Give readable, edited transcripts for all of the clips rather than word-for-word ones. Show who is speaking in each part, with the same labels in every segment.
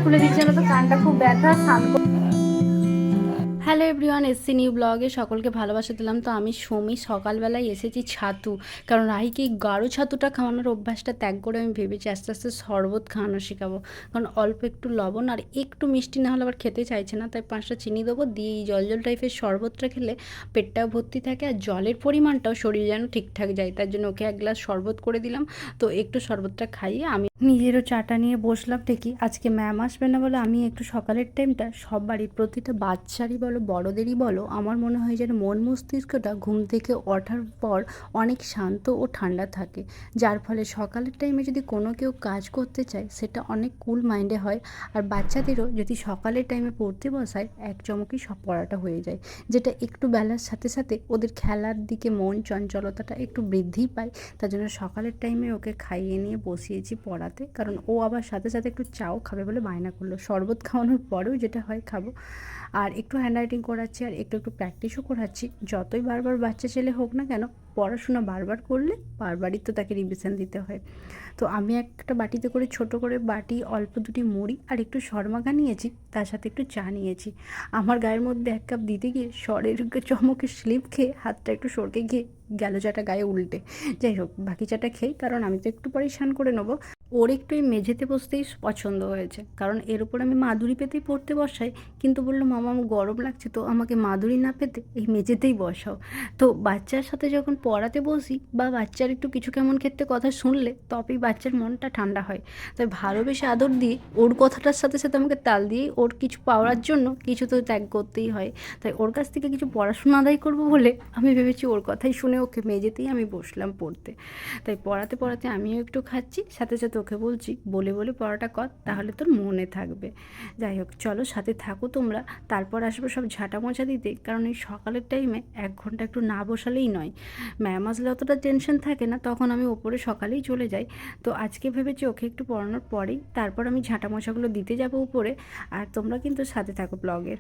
Speaker 1: খুলে দিচ্ছে না তো কানটা খুব ব্যথা। হ্যালো এভরিওয়ান, এসসি নিউ ব্লগে সকলকে ভালোবাসা দিলাম। তো আমি সুমি সকালবেলায় এসেছি ছাতু, কারণ রাহিকে গাঢ় ছাতুটা খাওয়ানোর অভ্যাসটা ত্যাগ করে আমি ভেবেছি আস্তে আস্তে শরবত খাওয়ানো শেখাবো। কারণ অল্প একটু লবণ আর একটু মিষ্টি না হলে আবার খেতে চাইছে না, তাই 5টা চিনি দেবো, দিয়ে এই জল জল টাইপের শরবতটা খেলে পেটটাও ভর্তি থাকে আর জলের পরিমাণটাও শরীরে যেন ঠিকঠাক যায়। তার জন্য ওকে 1 গ্লাস শরবত করে দিলাম। তো একটু শরবতটা খাইয়ে আমি নিজেরও চাটা নিয়ে বসলাম। ঠিকই আজকে ম্যাম আসবে না বলে আমি একটু সকালের টাইমটা সব বাড়ির প্রতিটা বাচ্চারই বলো বড়োদেরই বলো, আমার মনে হয় যেন মন মস্তিষ্কটা ঘুম থেকে ওঠার পর অনেক শান্ত ও ঠান্ডা থাকে, যার ফলে সকালের টাইমে যদি কোনো কেউ কাজ করতে চায় সেটা অনেক কুল মাইন্ডে হয়। আর বাচ্চাদেরও যদি সকালের টাইমে পড়তে বসায় এক চমকেই সব পড়াটা হয়ে যায়, যেটা একটু বেলার সাথে সাথে ওদের খেলার দিকে মন চঞ্চলতাটা একটু বৃদ্ধি পায়। তার জন্য সকালের টাইমে ওকে খাইয়ে নিয়ে বসিয়েছি পড়াতে, কারণ ও আবার সাথে সাথে একটু চাও খাবে বলে বায়না করলো। শরবত খাওয়ানোর পরেও যেটা হয় খাবো, আর একটু হ্যান্ডরাইটিং করাচ্ছি আর একটু একটু প্র্যাকটিসও করাচ্ছি। যতই বারবার বাচ্চা ছেলে হোক না কেন, পড়াশোনা বারবার করলে বারবারই তো তাকে রিভিশন দিতে হয়। তো আমি একটা বাটিতে করে ছোট করে বাটি অল্প দুটি মুড়ি আর একটু শর্মাখা নিয়েছি, তার সাথে একটু চা নিয়েছি। আমার গায়ের মধ্যে 1 কাপ দিতে গিয়ে স্বরের চমকে স্লিপ খেয়ে হাতটা একটু সরকে গিয়ে গেল চাটা গায়ে উল্টে। যাই হোক, বাকি চাটা খেই, কারণ আমি তো একটু পরেই স্নান করে নেবো। ওর একটু এই মেঝেতে বসতেই পছন্দ হয়েছে, কারণ এর উপর আমি মাদুরি পেতেই পড়তে বসাই, কিন্তু বললো মামা আমার গরম লাগছে, তো আমাকে মাদুরি না পেতে এই মেঝেতেই বসাও। তো বাচ্চার সাথে যখন পড়াতে বসি বা বাচ্চার একটু কিছু কেমন ক্ষেত্রে কথা শুনলে তবেই বাচ্চার মনটা ঠান্ডা হয়। তাই ভালোবেসে আদর দিয়ে ওর কথাটার সাথে সাথে আমাকে তাল দিয়েই ওর কিছু পাওয়ার জন্য কিছু তো ত্যাগ করতেই হয়। তাই ওর কাছ থেকে কিছু পড়াশোনা আদায় করবো বলে আমি ভেবেছি ওর কথাই শুনে ওকে মেঝেতেই আমি বসলাম পড়তে। তাই পড়াতে পড়াতে আমিও একটু খাচ্ছি, সাথে সাথে ওকে বলছি বলে বলে পড়াটা কর, তাহলে তোর মনে থাকবে। যাই হোক, চলো সাথে থাকো তোমরা। তারপর আসবো সব ঝাঁটা মোছা দিতে, কারণ এই সকালের টাইমে 1 ঘন্টা একটু না বসালেই নয়। ম্যাম আসলে অতটা টেনশন থাকে না, তখন আমি ওপরে সকালেই চলে যাই। তো আজকে ভেবেছি ওকে একটু পড়ানোর পরেই তারপর আমি ঝাঁটা মোছাগুলো দিতে যাবো উপরে। আর তোমরা কিন্তু সাথে থাকো ব্লগের।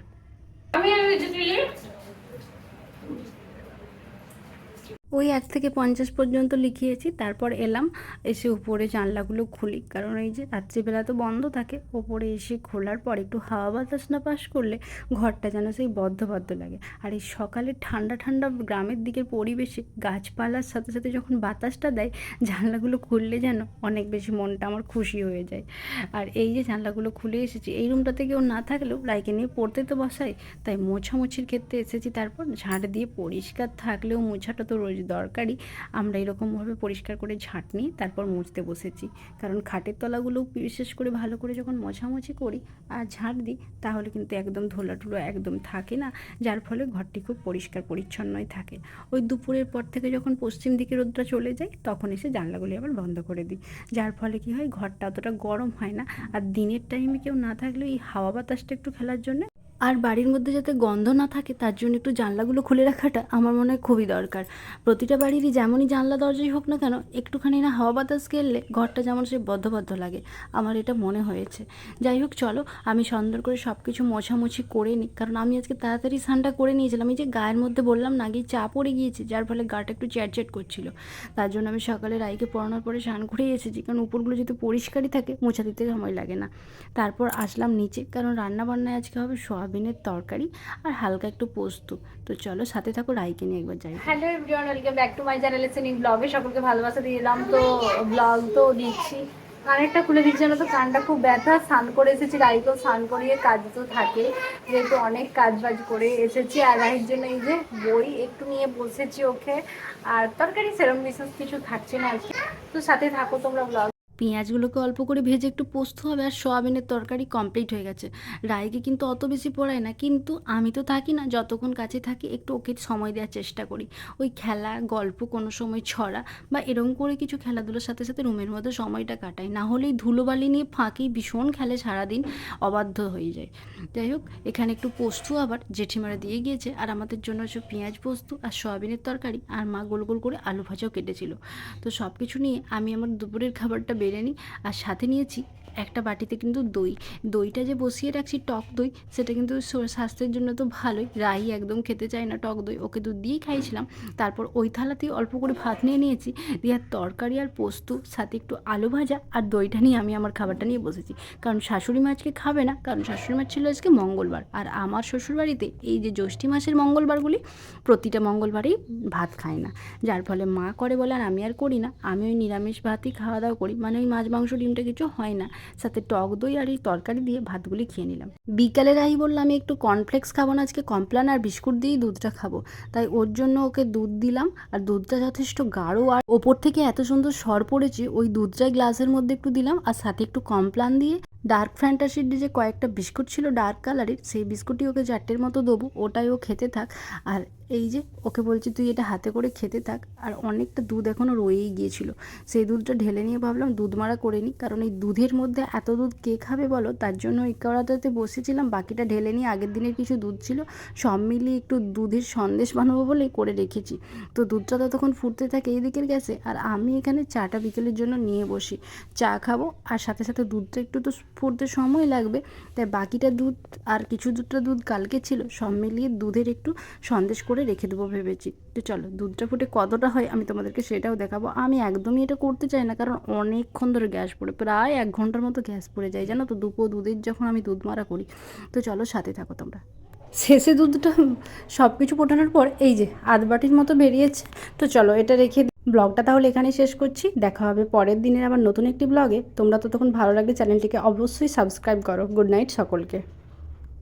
Speaker 1: ওই 1 থেকে 50 পর্যন্ত লিখিয়েছি, তারপর এলাম, এসে উপরে জানলাগুলো খুলি, কারণ এই যে রাত্রিবেলা তো বন্ধ থাকে। ওপরে এসে খোলার পর একটু হাওয়া বাতাস না পাস করলে ঘরটা যেন সেই বদ্ধ বদ্ধ লাগে। আর এই সকালে ঠান্ডা ঠান্ডা গ্রামের দিকের পরিবেশে গাছপালার সাথে সাথে যখন বাতাসটা দেয়, জানলাগুলো খুললে যেন অনেক বেশি মনটা আমার খুশি হয়ে যায়। আর এই যে জানলাগুলো খুলে এসেছি, এই রুমটাতে কেউ না থাকলেও রাইকে নিয়ে পড়তে তো বসাই, তাই মোছামুছির ক্ষেত্রে এসেছি। তারপর ঝাঁট দিয়ে পরিষ্কার থাকলেও মোছাটা তো রোজ দরকারই। আমরা এরকমভাবে পরিষ্কার করে ঝাঁট নিয়ে তারপর মুছতে বসেছি, কারণ খাটের তলাগুলো বিশেষ করে ভালো করে যখন মোছামুছি করি আর ঝাঁট দিই, তাহলে কিন্তু একদম ধুলো একদম থাকে না, যার ফলে ঘরটি খুব পরিষ্কার পরিচ্ছন্নই থাকে। ওই দুপুরের পর থেকে যখন পশ্চিম দিকে রোদটা চলে যায়, তখন এসে জানলাগুলি আবার বন্ধ করে দিই, যার ফলে কি হয় ঘরটা অতটা গরম হয় না। আর দিনের টাইমে কেউ না থাকলে এই হাওয়া বাতাসটা একটু খেলার জন্য আর বাড়ির মধ্যে যাতে গন্ধ না থাকে তার জন্য একটু জানলাগুলো খুলে রাখাটা আমার মনে হয় খুবই দরকার। প্রতিটা বাড়িরই যেমনই জানলা দরজাই হোক না কেন, একটুখানি না হাওয়া বাতাস গেলে ঘরটা যেমন সে বদ্ধ বদ্ধ লাগে, আমার এটা মনে হয়েছে। যাই হোক, চলো আমি সুন্দর করে সব কিছু মোছামুছি করে নিই, কারণ আমি আজকে তাড়াতাড়ি স্নানটা করে নিয়েছিলাম। এই যে গায়ের মধ্যে বললাম না আগেই চা পড়ে গিয়েছে, যার ফলে গাটা একটু চ্যাটচ্যাট করছিল। তার জন্য আমি সকালে রাইকে পড়ানোর পরে স্নান করেই এসেছি, কারণ উপরগুলো যেহেতু পরিষ্কারই থাকে মোছা দিতে সময় লাগে না। তারপর আসলাম নিচে, কারণ রান্নাবান্নায় আজকে হবে সোয়াবিনের তরকারি আর হালকা একটু পোস্ত। তো চলো সাথে থাকো, রাইকে নিয়ে একবার যাই। Hello everyone, welcome back to my channel SNE ব্লগে সকলকে ভালোবাসা দিয়ে দিলাম। তো ব্লগ তো দিচ্ছি, কানেরটা খুলে দিচ্ছে না তো কানটা খুব ব্যথা। স্নান করে এসেছি, রাইকেও স্নান করিয়ে কাজ তো থাকে, যেহেতু অনেক কাজ বাজ করে এসেছি। আর রাইর জন্য এই যে বই একটু নিয়ে বসেছি ওকে, আর তরকারি সেরম বিশেষ কিছু থাকছে না আজকে। তো সাথে থাকো তোমরা ব্লগ। পেঁয়াজগুলোকে অল্প করে ভেজে একটু পোস্ত হবে আর সোয়াবিনের তরকারি কমপ্লিট হয়ে গেছে। রায়কে কিন্তু অত বেশি পড়ায় না, কিন্তু আমি তো থাকি না, যতক্ষণ কাছে থাকি একটু ওকে সময় দেওয়ার চেষ্টা করি। ওই খেলা গল্প, কোনো সময় ছড়া বা এরকম করে কিছু খেলাধুলোর সাথে সাথে রুমের মধ্যে সময়টা কাটাই, না হলেই ধুলোবালি নিয়ে ফাঁকি ভীষণ খেলে সারাদিন, অবাধ্য হয়ে যায়। যাই হোক, এখানে একটু পোস্ত আবার জেঠিমারা দিয়ে গিয়েছে, আর আমাদের জন্য হচ্ছে পেঁয়াজ পোস্ত আর সোয়াবিনের তরকারি, আর মা গোল গোল করে আলু ভাজাও কেটেছিল। তো সব কিছু নিয়ে আমি আমার দুপুরের খাবারটা বেড়ে নিই। আর সাথে নিয়েছি একটা বাটিতে কিন্তু দইটা যে বসিয়ে রাখছি টক দই, সেটা কিন্তু স্বাস্থ্যের জন্য তো ভালোই। রাহি একদম খেতে চায় না টক দই, ওকে দুধ দিয়েই খাইয়েছিলাম। তারপর ওই থালাতেই অল্প করে ভাত নিয়ে নিয়েছি, দিয়ে আর তরকারি আর পোস্ত, সাথে একটু আলু ভাজা আর দইটা নিয়ে আমি আমার খাবারটা নিয়ে বসেছি। কারণ শাশুড়ি মা আজকে খাবে না, কারণ শাশুড়ি মার ছিল আজকে মঙ্গলবার। আর আমার শ্বশুরবাড়িতে এই যে জ্যৈষ্ঠী মাসের মঙ্গলবারগুলি, প্রতিটা মঙ্গলবারেই ভাত খায় না, যার ফলে মা করে বলে আর আমি আর করি না। আমি ওই নিরামিষ ভাতই খাওয়া দাওয়া করি, মানে ওই মাছ মাংস ডিমটা কিছু হয় না, সাথে টক দই আর এই তরকারি দিয়ে ভাতগুলি খেয়ে নিলাম। বিকালে রাহি বললাম আমি একটু কর্নফ্লেক্স খাবো না, আজকে কমপ্লান আর বিস্কুট দিয়েই দুধটা খাবো। তাই ওর জন্য ওকে দুধ দিলাম, আর দুধটা যথেষ্ট গাঢ় আর ওপর থেকে এত সুন্দর সর পড়েছে, ওই দুধটাই গ্লাসের মধ্যে একটু দিলাম, আর সাথে একটু কমপ্লান দিয়ে ডার্ক ফ্যান্টাসির যে কয়েকটা বিস্কুট ছিল ডার্ক কালারের, সেই বিস্কুটই ওকে 4টের মতো দেবো, ওটাই ও খেতে থাক। আর এই যে ওকে বলছি তুই এটা হাতে করে খেতে থাক। আর অনেকটা দুধ এখনও রয়েই গিয়েছিল, সেই দুধটা ঢেলে নিয়ে ভাবলাম দুধ মারা করে নিই, কারণ এই দুধের মধ্যে এত দুধ কে খাবে বলো, তার জন্য এই কড়াটাতে বসেছিলাম। বাকিটা ঢেলে নিয়ে আগের দিনের কিছু দুধ ছিল, সব মিলিয়ে একটু দুধের সন্দেশ বানাবো বলেই করে রেখেছি। তো দুধটা ততক্ষণ ফুটতে থাকে এই দিকের গ্যাসে, আর আমি এখানে চাটা বিকেলের জন্য নিয়ে বসি, চা খাবো। আর সাথে সাথে দুধটা একটু তো ফুটতে সময় লাগবে, তাই বাকিটা দুধ আর কিছু দুধটা দুধ কালকে ছিল, সব মিলিয়ে দুধের একটু সন্দেশ করে রেখে দেবো ভেবেছি। তো চলো দুধটা ফুটে কতটা হয় আমি তোমাদেরকে সেটাও দেখাবো। আমি একদমই এটা করতে চাই না, কারণ অনেকক্ষণ ধরে গ্যাস পড়ে, প্রায় 1 ঘন্টার মতো গ্যাস পড়ে যায় জানো তো, দুধের যখন আমি দুধ মারা করি। তো চলো সাথে থাকো তোমরা। শেষে দুধটা সব কিছু ফোটানোর পর এই যে আধ বাটির মতো বেরিয়েছে। তো চলো এটা রেখে ব্লগটা তাহলে এখানেই শেষ করছি। দেখা হবে পরের দিনের আবার নতুন একটি ব্লগে। তোমরা ততক্ষণ ভালো লাগলে চ্যানেলটিকে অবশ্যই সাবস্ক্রাইব করো। গুড নাইট সকলকে।